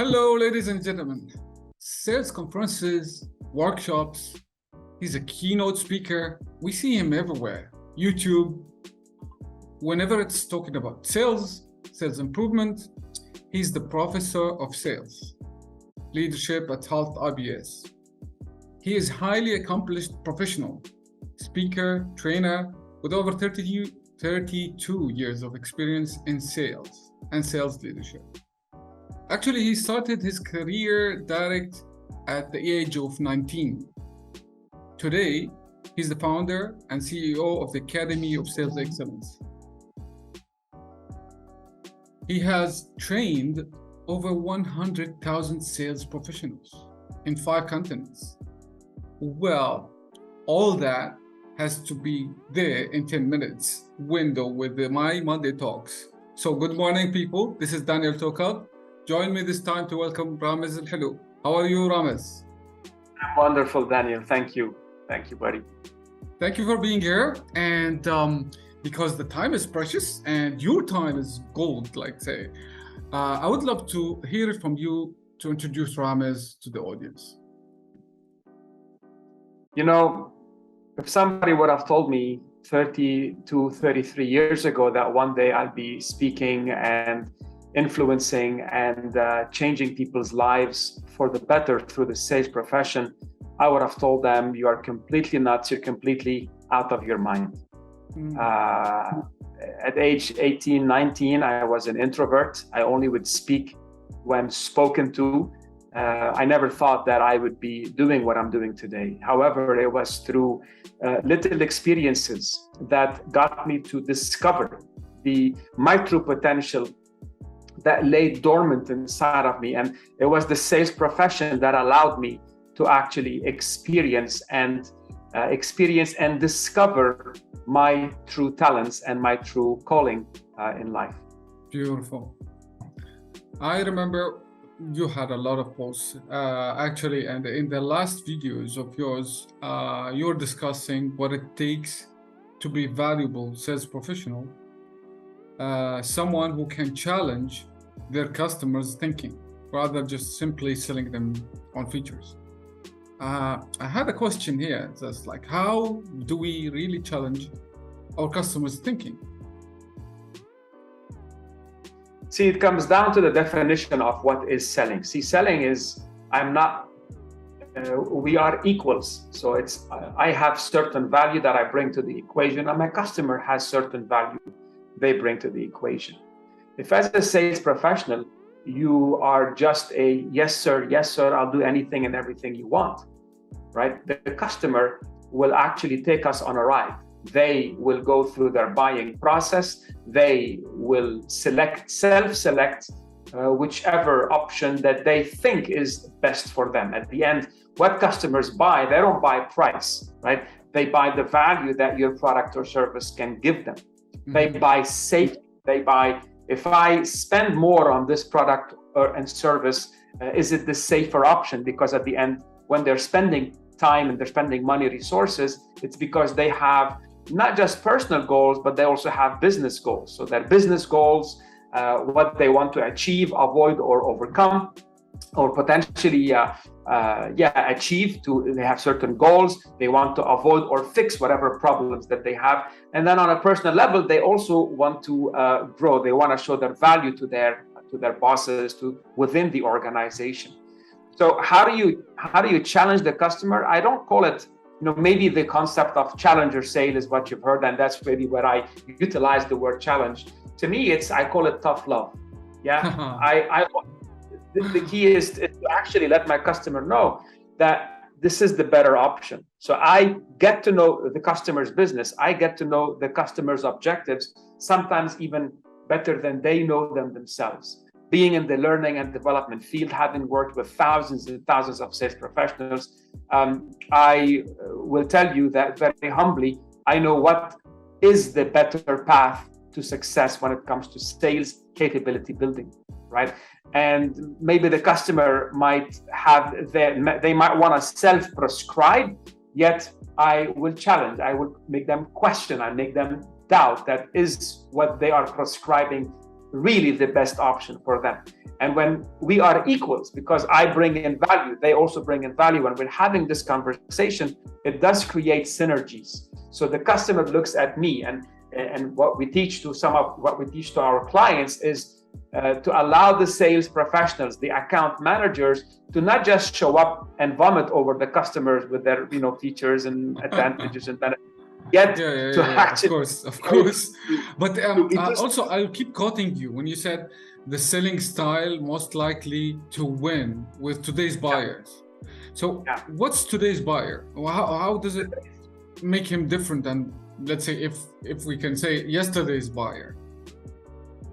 Hello, ladies and gentlemen. Sales conferences, workshops. He's a keynote speaker. We see him everywhere. YouTube. Whenever it's talking about sales, sales improvement, he's the professor of sales, leadership at Health IBS. He is highly accomplished professional, speaker, trainer, with over 32 years of experience in sales and sales leadership. Actually, he started his career direct at the age of 19. Today, he's the founder and CEO of the Academy of Sales Excellence. He has trained over 100,000 sales professionals in 5 continents. Well, all that has to be there in 10 minutes window with My Monday Talks. So good morning, people. This is Daniel Tokal. Join me this time to welcome Ramez Helou. How are you, Ramez? I'm wonderful, Daniel. Thank you. Thank you, buddy. Thank you for being here. And because the time is precious and your time is gold, I would love to hear it from you to introduce Ramez to the audience. You know, if somebody would have told me 30 to 33 years ago that one day I'd be speaking and influencing and changing people's lives for the better through the sales profession, I would have told them, you are completely nuts, you're completely out of your mind. At age 18, 19, I was an introvert. I only would speak when spoken to. I never thought that I would be doing what I'm doing today. However, it was through little experiences that got me to discover the micro potential that lay dormant inside of me. And it was the sales profession that allowed me to actually experience and discover my true talents and my true calling in life. Beautiful. I remember you had a lot of posts actually, and in the last videos of yours, you're discussing what it takes to be valuable sales professional, someone who can challenge their customers' thinking rather just simply selling them on features. I had a question here that's like, how do we really challenge our customers' thinking? See, it comes down to the definition of what is selling. See, selling is, we are equals. So it's, I have certain value that I bring to the equation, and my customer has certain value they bring to the equation. If as a sales professional, you are just a yes, sir, I'll do anything and everything you want, right? The customer will actually take us on a ride. They will go through their buying process. They will self-select whichever option that they think is best for them. At the end, what customers buy, they don't buy price, right? They buy the value that your product or service can give them. They buy safety. They buy, if I spend more on this product and service, is it the safer option? Because at the end, when they're spending time and they're spending money, resources, it's because they have not just personal goals, but they also have business goals. So their business goals, what they want to achieve, avoid, or overcome, or potentially achieve. They have certain goals. They want to avoid or fix whatever problems that they have. And then on a personal level, they also want to grow. They want to show their value to their bosses, within the organization. So how do you challenge the customer? I don't call it, maybe the concept of challenger sale is what you've heard, and that's really where I utilize the word challenge. To me, I call it tough love. Yeah, the key is to actually let my customer know that this is the better option. So I get to know the customer's business. I get to know the customer's objectives, sometimes even better than they know them themselves. Being in the learning and development field, having worked with thousands and thousands of sales professionals, I will tell you that very humbly, I know what is the better path to success when it comes to sales capability building, right? And maybe the customer might they might want to self-prescribe, yet I will challenge, I will make them question, I make them doubt that is what they are prescribing really the best option for them. And when we are equals, because I bring in value, they also bring in value, when we're having this conversation, it does create synergies. So the customer looks at me, and what we teach to our clients is to allow the sales professionals, the account managers, to not just show up and vomit over the customers with their features and advantages and benefits. Actually, of course. But also, I'll keep quoting you when you said the selling style most likely to win with today's buyers. So what's today's buyer? How does it make him different than, let's say, if we can say, yesterday's buyer?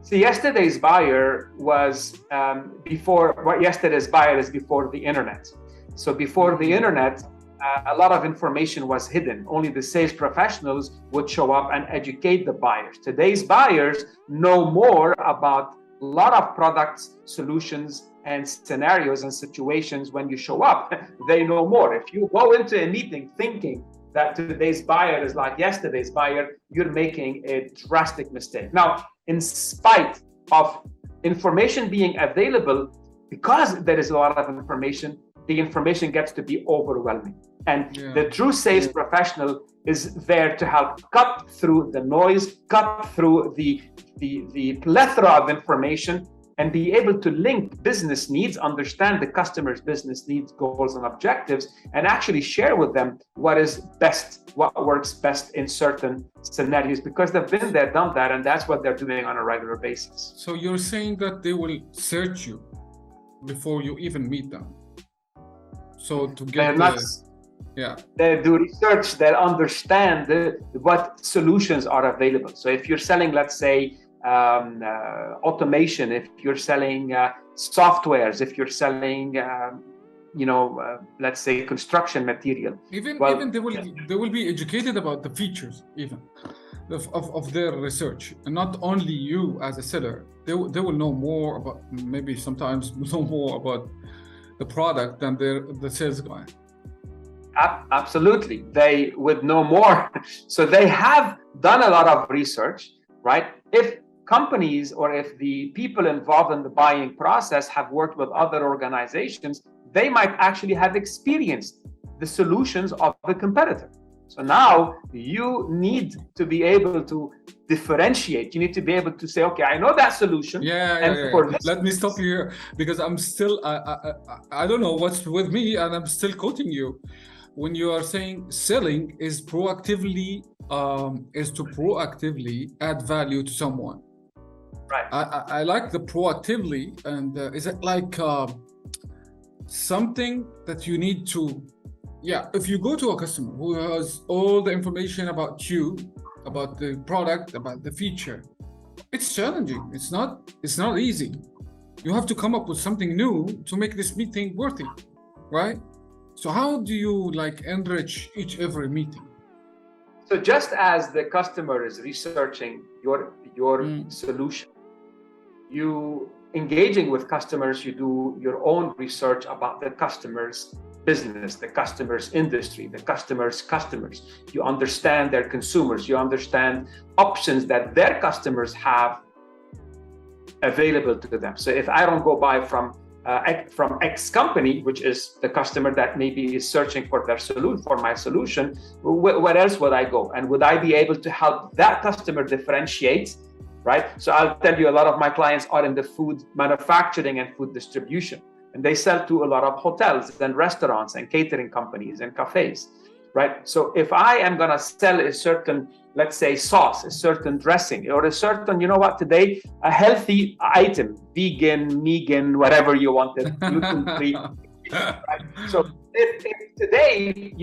See, yesterday's buyer was yesterday's buyer is before the internet. So before the internet, a lot of information was hidden. Only the sales professionals would show up and educate the buyers. Today's buyers know more about a lot of products, solutions, and scenarios and situations. When you show up, they know more. If you go into a meeting thinking that today's buyer is like yesterday's buyer, you're making a drastic mistake. Now, in spite of information being available, because there is a lot of information, the information gets to be overwhelming. And the true sales professional is there to help cut through the noise, cut through the plethora of information, and be able to link business needs, understand the customer's business needs, goals, and objectives, and actually share with them what is best, what works best in certain scenarios, because they've been there, done that, and that's what they're doing on a regular basis. So you're saying that they will search you before you even meet them. So to get they do research, they understand what solutions are available. So if you're selling, let's say, automation, if you're selling softwares, if you're selling let's say construction material, even they will be educated about the features even of their research, and not only you as a seller. They will know more about, maybe sometimes know more about the product than the sales guy. Absolutely, they would know more. So they have done a lot of research, right? If companies or if the people involved in the buying process have worked with other organizations, they might actually have experienced the solutions of the competitor. So now you need to be able to differentiate. You need to be able to say, okay, I know that solution. Let me stop you here, because I'm still, I don't know what's with me, and I'm still quoting you. When you are saying selling is to proactively add value to someone. Right. I like the proactively, and is it like something that you need to, if you go to a customer who has all the information about you, about the product, about the feature, it's challenging. It's not easy. You have to come up with something new to make this meeting worthy, right? So how do you enrich every meeting? So just as the customer is researching your solution, you engaging with customers, you do your own research about the customer's business, the customer's industry, the customer's customers. You understand their consumers, you understand options that their customers have available to them. So if I don't go buy from X company, which is the customer that maybe is searching for their solution, for my solution, where else would I go? And would I be able to help that customer differentiate, right? So I'll tell you, a lot of my clients are in the food manufacturing and food distribution, and they sell to a lot of hotels and restaurants and catering companies and cafes, right? So if I am gonna sell a certain, let's say, sauce, a certain dressing, or a certain, today, a healthy item, vegan, whatever you wanted, gluten-free. Right? So if today,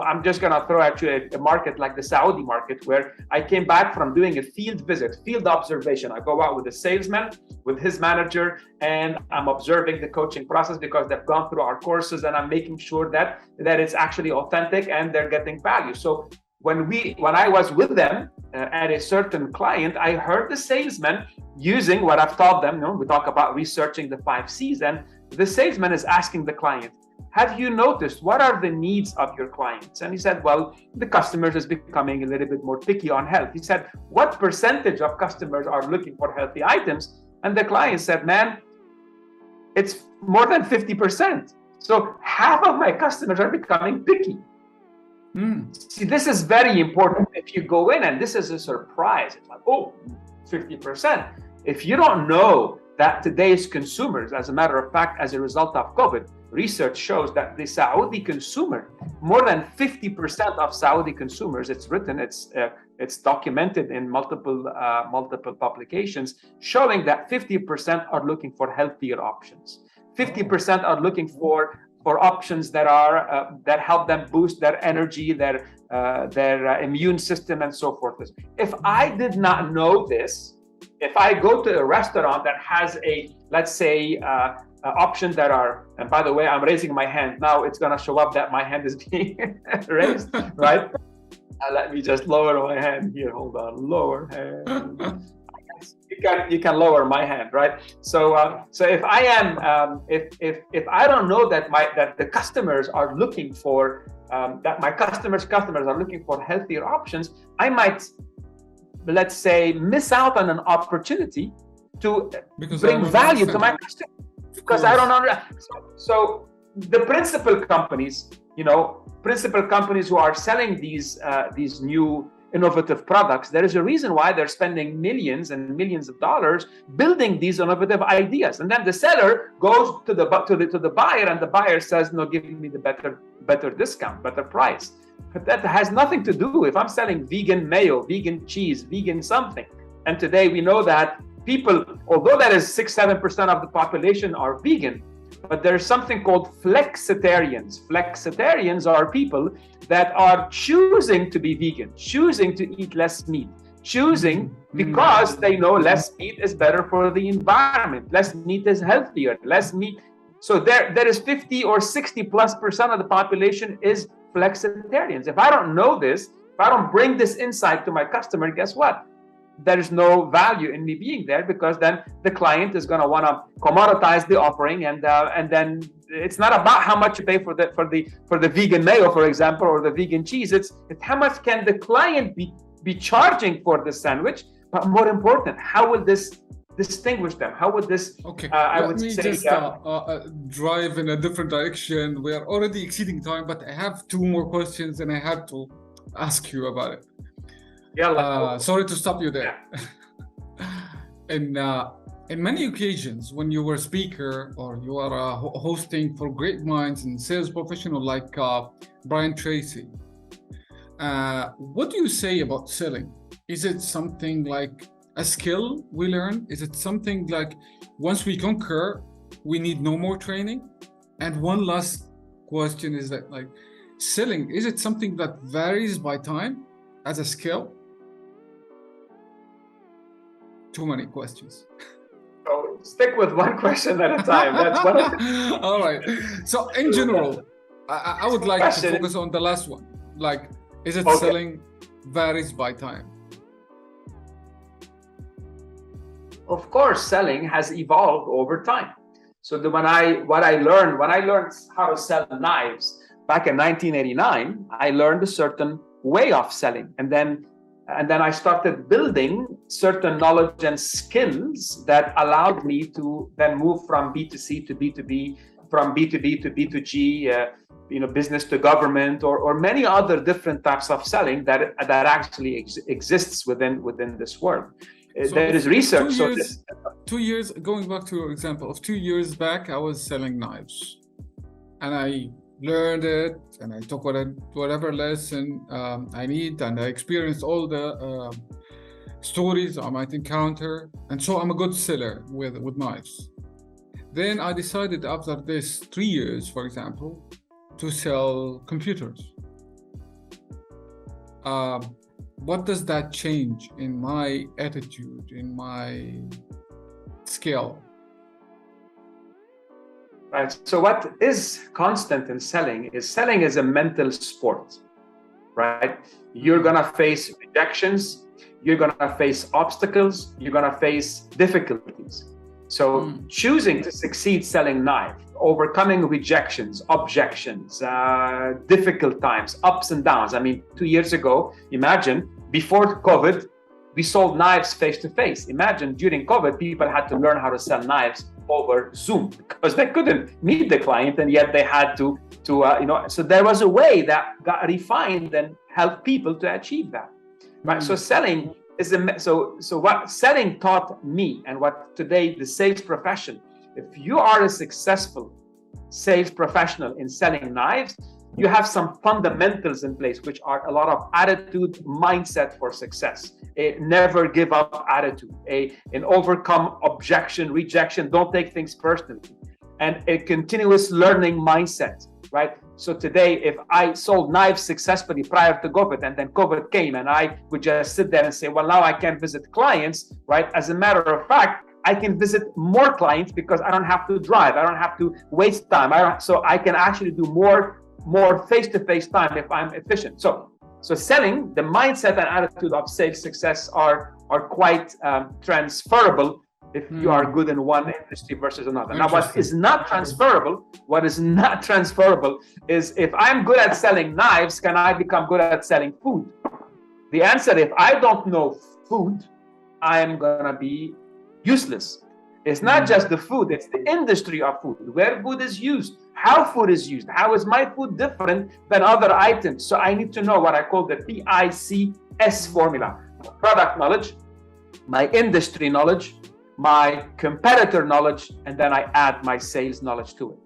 I'm just gonna throw at you a market like the Saudi market, where I came back from doing a field visit, field observation. I go out with a salesman, with his manager, and I'm observing the coaching process, because they've gone through our courses, and I'm making sure that it's actually authentic and they're getting value. So when I was with them at a certain client, I heard the salesman using what I've taught them. We talk about researching the 5 C's, and the salesman is asking the client, have you noticed what are the needs of your clients? And he said, well, the customers is becoming a little bit more picky on health. He said, what percentage of customers are looking for healthy items? And the client said, man, it's more than 50%. So half of my customers are becoming picky. See, this is very important. If you go in and this is a surprise, it's like, oh, 50%. If you don't know that today's consumers, as a matter of fact, as a result of COVID, research shows that the Saudi consumer, more than 50% of Saudi consumers, it's written, it's documented in multiple publications, showing that 50% are looking for healthier options. 50% are looking for options that are that help them boost their energy, their immune system, and so forth. If I did not know this, if I go to a restaurant that has a, let's say, options that are, and by the way, I'm raising my hand now, it's going to show up that my hand is being raised, right? Let me just lower my hand here. Hold on, lower hand. You can lower my hand, right? So if I am if I don't know that the customers are looking for that my customers are looking for healthier options, I might, let's say, miss out on an opportunity to bring value to my customers because I don't know. So the principal companies, who are selling these new innovative products, there is a reason why they're spending millions and millions of dollars building these innovative ideas. And then the seller goes to the buyer, and the buyer says, no, give me the better discount, better price. But that has nothing to do if I'm selling vegan mayo, vegan cheese, vegan something. And today we know that people, although that is 6-7% of the population are vegan, but there's something called flexitarians. Flexitarians are people that are choosing to be vegan, choosing to eat less meat, choosing because they know less meat is better for the environment, less meat is healthier, less meat. So there is 50 or 60+% of the population is flexitarians. If I don't know this, if I don't bring this insight to my customer, guess what? There's no value in me being there, because then the client is going to want to commoditize the offering, and then it's not about how much you pay for the vegan mayo, for example, or the vegan cheese. It's how much can the client be charging for the sandwich, but more important, how will this distinguish them? How would this? Okay, I let would me say, just drive in a different direction. We are already exceeding time, but I have 2 more questions, and I have to ask you about it. Yeah. Sorry to stop you there. In many occasions, when you were a speaker or you are hosting for great minds and sales professional like Brian Tracy, what do you say about selling? Is it something like a skill we learn? Is it something like once we conquer, we need no more training? And one last question is that, like, selling, is it something that varies by time as a skill? Too many questions. So stick with one question at a time. That's one of the... All right. So in general, I would like to focus on the last one. Like, is it selling varies by time? Of course, selling has evolved over time. So when I learned how to sell knives back in 1989, I learned a certain way of selling, and then I started building certain knowledge and skills that allowed me to then move from B2C to B2B, from B2B to B2G, business to government, or many other different types of selling that actually exists within this world. So there is research. 2 years, going back to your example of 2 years back, I was selling knives, and I learned it, and I took whatever lesson I need, and I experienced all the stories I might encounter, and so I'm a good seller with knives. Then I decided after this 3 years, for example, to sell computers. What does that change in my attitude, in my skill? Right. So what is constant in selling is a mental sport, right? You're going to face rejections. You're going to face obstacles. You're going to face difficulties. So choosing to succeed selling knife overcoming rejections, objections, difficult times, ups and downs. I mean, 2 years ago, imagine, before COVID, we sold knives face to face. Imagine during COVID, people had to learn how to sell knives over Zoom because they couldn't meet the client, and yet they had to so there was a way that got refined and helped people to achieve that. Right. So selling is what selling taught me, and what today the sales profession, if you are a successful sales professional in selling knives, you have some fundamentals in place, which are a lot of attitude, mindset for success, a never give up attitude, an overcome objection, rejection, don't take things personally, and a continuous learning mindset, right? So today, if I sold knives successfully prior to COVID, and then COVID came, and I would just sit there and say, well, now I can't visit clients, right? As a matter of fact, I can visit more clients because I don't have to drive. I don't have to waste time. So I can actually do more face-to-face time if I'm efficient. So selling, the mindset and attitude of sales success are quite transferable if you are good in one industry versus another. Now, what is not transferable is, if I'm good at selling knives, can I become good at selling food? The answer, if I don't know food, I am gonna be useless. It's not just the food, it's the industry of food, where food is used, how food is used, how is my food different than other items. So I need to know what I call the PICS formula: product knowledge, my industry knowledge, my competitor knowledge, and then I add my sales knowledge to it.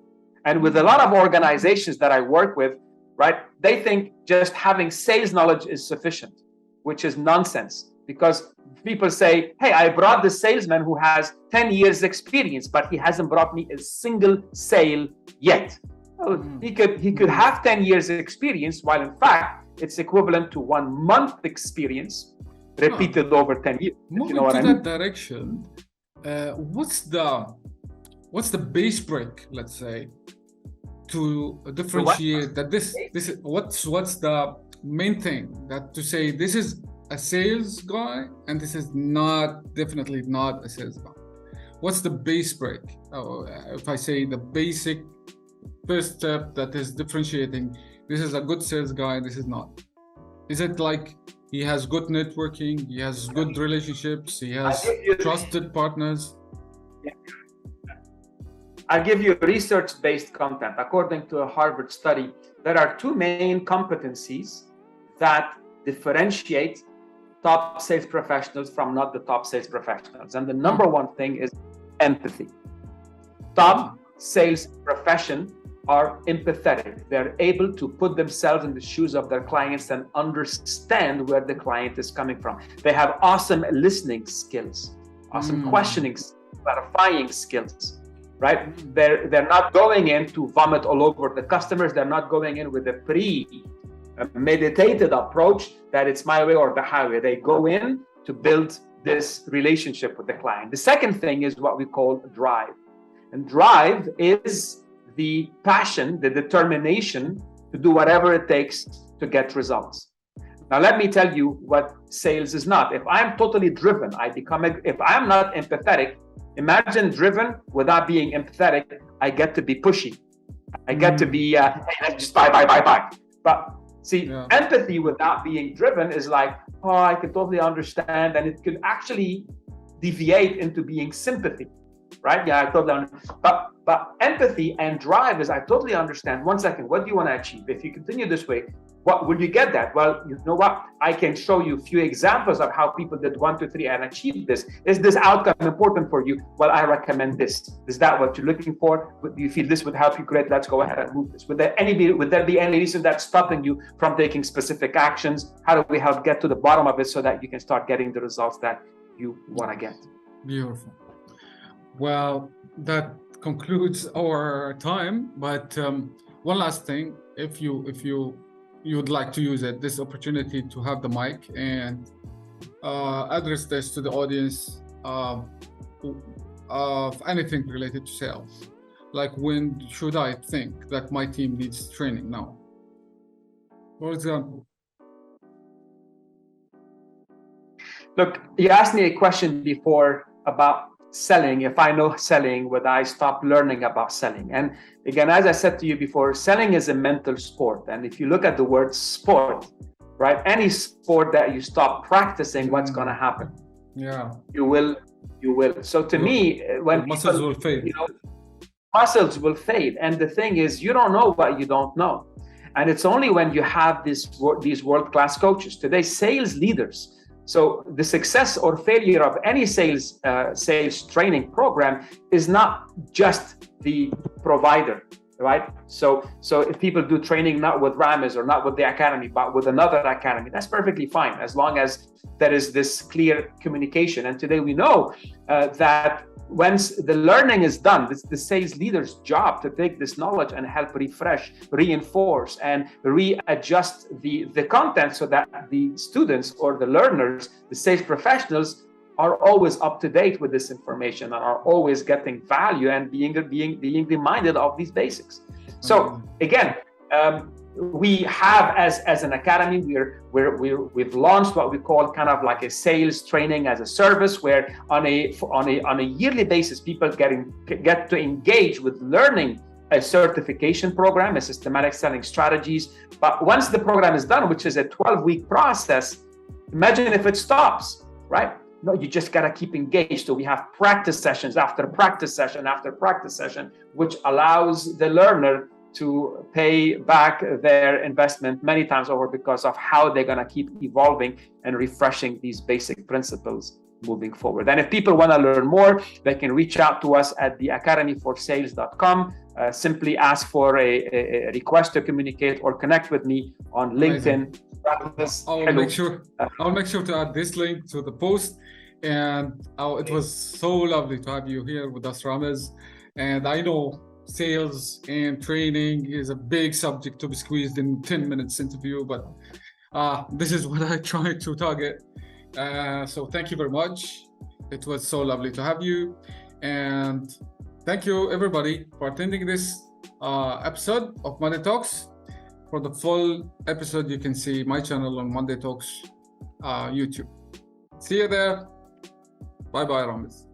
And with a lot of organizations that I work with, right, they think just having sales knowledge is sufficient, which is nonsense. Because people say, hey, I brought the salesman who has 10 years experience, but he hasn't brought me a single sale yet. Well, he could have 10 years experience, while in fact it's equivalent to 1 month experience repeated over 10 years. Moving to that direction, what's the base break, let's say, to differentiate that this is what's the main thing that to say this is a sales guy and this is definitely not a sales guy? What's the base break? If I say the basic first step that is differentiating, this is a good sales guy, this is not. Is it like he has good networking, he has good relationships, he has trusted partners? I'll give you research-based content. According to a Harvard study, there are 2 main competencies that differentiate top sales professionals from not the top sales professionals. And the number one thing is empathy. Top sales profession are empathetic. They're able to put themselves in the shoes of their clients and understand where the client is coming from. They have awesome listening skills, awesome questioning, clarifying skills, right? They're not going in to vomit all over the customers. They're not going in with a meditated approach that it's my way or the highway. They go in to build this relationship with the client. The second thing is what we call drive. And drive is the passion, the determination to do whatever it takes to get results. Now, let me tell you what sales is not. If I'm totally driven, if I'm not empathetic, imagine driven without being empathetic, I get to be pushy. I get to be, hey, let's just buy. But see, empathy without being driven is like, oh, I can totally understand. And it could actually deviate into being sympathy, right? Yeah, I totally understand. But empathy and drive is, I totally understand. 1 second, what do you want to achieve? If you continue this way, what will you get that? Well, you know what? I can show you a few examples of how people did 1, 2, 3 and achieved this. Is this outcome important for you? Well, I recommend this. Is that what you're looking for? Do you feel this would help you? Great, let's go ahead and move this. Would there be any reason that's stopping you from taking specific actions? How do we help get to the bottom of it so that you can start getting the results that you want to get? Beautiful. Well, that concludes our time. But one last thing, if you would like to use this opportunity to have the mic and address this to the audience of anything related to sales, like when should I think that my team needs training now? For example. Look, you asked me a question before about selling, if I know selling, would I stop learning about selling? And again, as I said to you before, selling is a mental sport. And if you look at the word sport, right, any sport that you stop practicing, what's going to happen? Yeah, you will. So to me, when muscles will fade. Muscles will fade. And the thing is, you don't know what you don't know. And it's only when you have these world-class coaches today, sales leaders. So the success or failure of any sales training program is not just the provider, right? So if people do training not with Ramez or not with the academy, but with another academy, that's perfectly fine, as long as there is this clear communication. And today we know that once the learning is done, it's the sales leader's job to take this knowledge and help refresh, reinforce, and readjust the content so that the students or the learners, the sales professionals, are always up to date with this information and are always getting value and being reminded of these basics. So again, we have as an academy, we've launched what we call kind of like a sales training as a service, where on a yearly basis, people get to engage with learning a certification program, a systematic selling strategies. But once the program is done, which is a 12-week process, imagine if it stops, right? No, you just gotta keep engaged. So we have practice sessions after practice session after practice session, which allows the learner to pay back their investment many times over, because of how they're going to keep evolving and refreshing these basic principles moving forward. And if people want to learn more, they can reach out to us at theacademyforsales.com. Simply ask for a request to communicate or connect with me on LinkedIn. I'll make sure to add this link to the post. And it was so lovely to have you here with us, Ramez. And I know sales and training is a big subject to be squeezed in 10 minutes interview, but this is what I try to target. So thank you very much. It was so lovely to have you. And thank you everybody for attending this episode of Monday Talks. For the full episode, you can see my channel on Monday Talks YouTube. See you there. Bye-bye, Ramez.